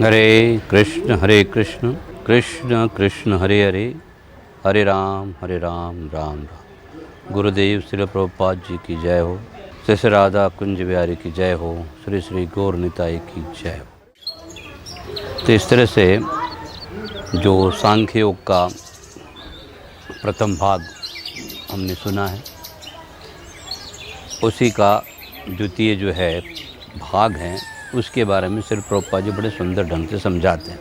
हरे कृष्ण कृष्ण कृष्ण हरे हरे, हरे राम राम राम। गुरुदेव श्री प्रभुपाद जी की जय हो। श्री श्री राधा कुंज बिहारी की जय हो। श्री श्री गौर निताई की जय हो। तो इस तरह से जो सांख्य योग का प्रथम भाग हमने सुना है, उसी का द्वितीय जो है भाग है, उसके बारे में श्री प्रभुपाद जी बड़े सुंदर ढंग से समझाते हैं।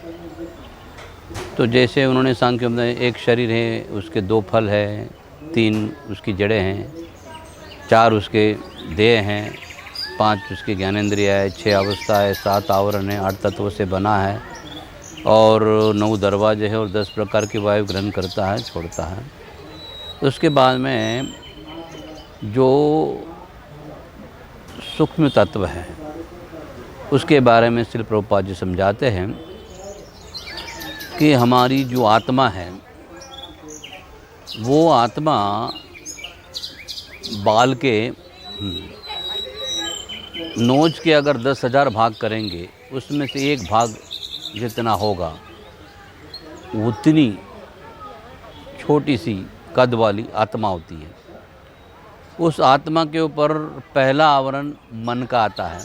तो जैसे उन्होंने सांख्य में एक शरीर है, उसके 2 फल है, 3 उसकी जड़ें हैं, 4 उसके देह हैं, 5 उसके ज्ञानेंद्रिय है, 6 अवस्था है, 7 आवरण है, 8 तत्वों से बना है और 9 दरवाजे हैं और 10 प्रकार की वायु ग्रहण करता है, छोड़ता है। उसके बाद में जो सूक्ष्म तत्व है उसके बारे में श्री प्रभुपाद जी समझाते हैं कि हमारी जो आत्मा है वो आत्मा बाल के नोच के अगर 10,000 भाग करेंगे, उसमें से 1 भाग जितना होगा उतनी छोटी सी कद वाली आत्मा होती है। उस आत्मा के ऊपर पहला आवरण मन का आता है,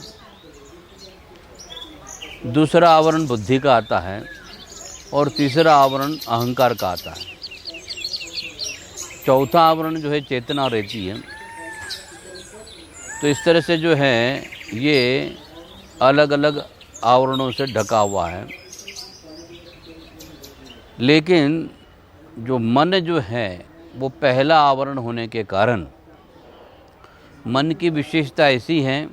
दूसरा आवरण बुद्धि का आता है और तीसरा आवरण अहंकार का आता है। चौथा आवरण जो है चेतना रहती है। तो इस तरह से जो है ये अलग अलग आवरणों से ढका हुआ है। लेकिन जो मन जो है वो पहला आवरण होने के कारण मन की विशेषता ऐसी है,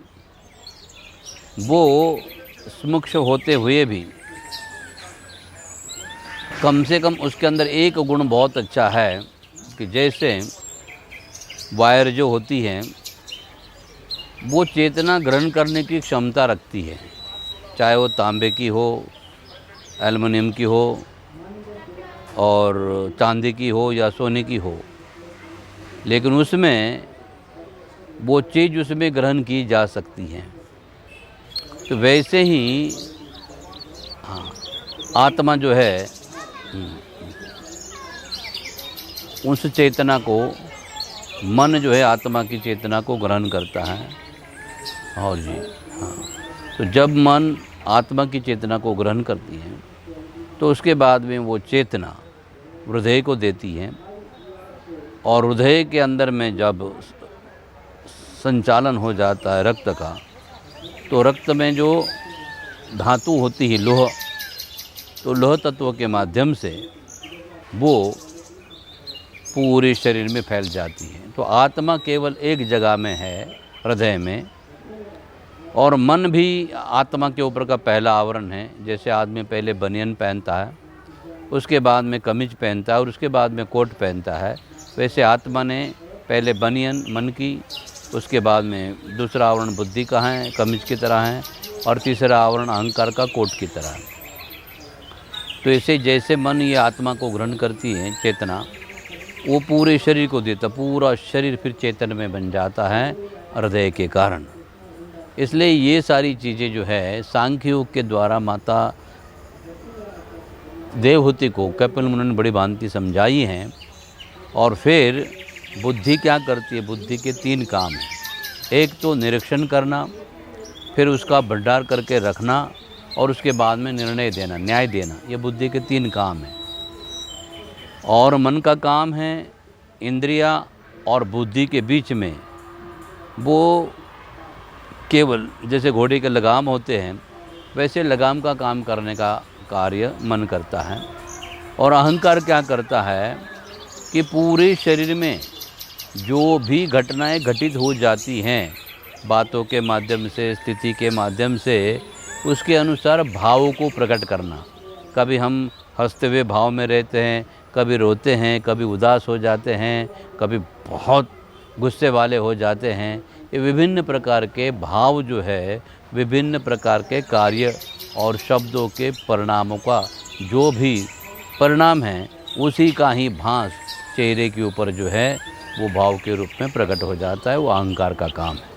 वो मुमुक्ष होते हुए भी कम से कम उसके अंदर एक गुण बहुत अच्छा है कि जैसे वायर जो होती है वो चेतना ग्रहण करने की क्षमता रखती है, चाहे वो तांबे की हो, एल्युमिनियम की हो और चांदी की हो या सोने की हो, लेकिन उसमें वो चीज़ उसमें ग्रहण की जा सकती है। तो वैसे ही आत्मा जो है उस चेतना को, मन जो है आत्मा की चेतना को ग्रहण करता है। और जी तो जब मन आत्मा की चेतना को ग्रहण करती है तो उसके बाद में वो चेतना हृदय को देती है और हृदय के अंदर में जब संचालन हो जाता है रक्त का, तो रक्त में जो धातु होती है लोह, तो लोह तत्व के माध्यम से वो पूरे शरीर में फैल जाती है। तो आत्मा केवल एक जगह में है, हृदय में, और मन भी आत्मा के ऊपर का पहला आवरण है। जैसे आदमी पहले बनियान पहनता है, उसके बाद में कमीज पहनता है और उसके बाद में कोट पहनता है, वैसे आत्मा ने पहले बनियान मन की, उसके बाद में दूसरा आवरण बुद्धि का है, कमीज की तरह है, और तीसरा आवरण अहंकार का कोट की तरह है। तो ऐसे जैसे मन ये आत्मा को ग्रहण करती है चेतना, वो पूरे शरीर को देता, पूरा शरीर फिर चेतन में बन जाता है हृदय के कारण। इसलिए ये सारी चीज़ें जो है सांख्य योग के द्वारा माता देवहूति को कपिल मुनि ने बड़ी भांति समझाई हैं। और फिर बुद्धि क्या करती है? बुद्धि के 3 काम हैं। एक तो निरीक्षण करना, फिर उसका भंडार करके रखना और उसके बाद में निर्णय देना, न्याय देना। ये बुद्धि के 3 काम हैं। और मन का काम है इंद्रिया और बुद्धि के बीच में, वो केवल जैसे घोड़े के लगाम होते हैं वैसे लगाम का काम करने का कार्य मन करता है। और अहंकार क्या करता है कि पूरे शरीर में जो भी घटनाएं घटित हो जाती हैं, बातों के माध्यम से, स्थिति के माध्यम से, उसके अनुसार भावों को प्रकट करना। कभी हम हंसते हुए भाव में रहते हैं, कभी रोते हैं, कभी उदास हो जाते हैं, कभी बहुत गुस्से वाले हो जाते हैं। ये विभिन्न प्रकार के भाव जो है, विभिन्न प्रकार के कार्य और शब्दों के परिणामों का जो भी परिणाम है, उसी का ही भास चेहरे के ऊपर जो है वो भाव के रूप में प्रकट हो जाता है। वो अहंकार का काम है।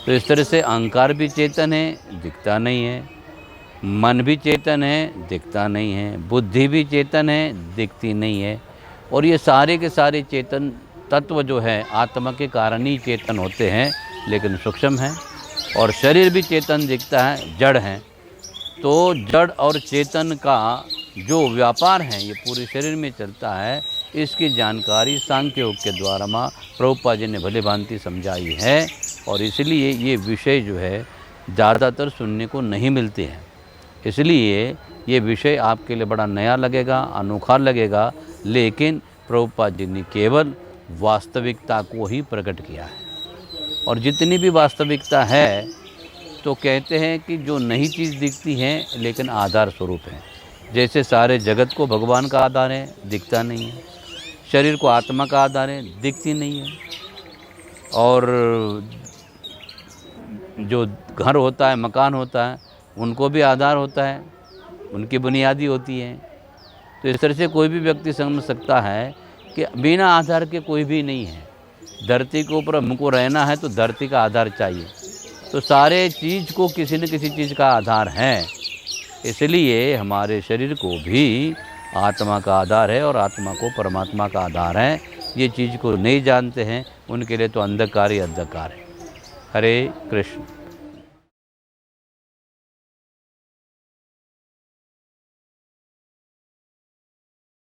तो इस तरह से अहंकार भी चेतन है, दिखता नहीं है। मन भी चेतन है, दिखता नहीं है, बुद्धि भी चेतन है, दिखती नहीं है। और ये सारे के सारे चेतन तत्व जो है आत्मा के कारण ही चेतन होते हैं, लेकिन सूक्ष्म हैं। और शरीर भी चेतन दिखता है, जड़ है। तो जड़ और चेतन का जो व्यापार है ये पूरे शरीर में चलता है, इसकी जानकारी सांख्य योग के द्वारा माँ प्रभुपाद जी ने भली भांति समझाई है। और इसलिए ये विषय जो है ज़्यादातर सुनने को नहीं मिलते हैं। इसलिए ये विषय आपके लिए बड़ा नया लगेगा, अनोखा लगेगा, लेकिन प्रभुपाद जी ने केवल वास्तविकता को ही प्रकट किया है। और जितनी भी वास्तविकता है तो कहते हैं कि जो नई चीज़ दिखती है लेकिन आधार स्वरूप है। जैसे सारे जगत को भगवान का आधार है, दिखता नहीं है। शरीर को आत्मा का आधार है, दिखती नहीं है। और जो घर होता है, मकान होता है, उनको भी आधार होता है, उनकी बुनियादी होती है। तो इस तरह से कोई भी व्यक्ति समझ सकता है कि बिना आधार के कोई भी नहीं है। धरती के ऊपर हमको रहना है तो धरती का आधार चाहिए। तो सारे चीज़ को किसी न किसी चीज़ का आधार है। इसलिए हमारे शरीर को भी आत्मा का आधार है और आत्मा को परमात्मा का आधार है। ये चीज़ को नहीं जानते हैं, उनके लिए तो अंधकार ही अंधकार है। हरे कृष्ण।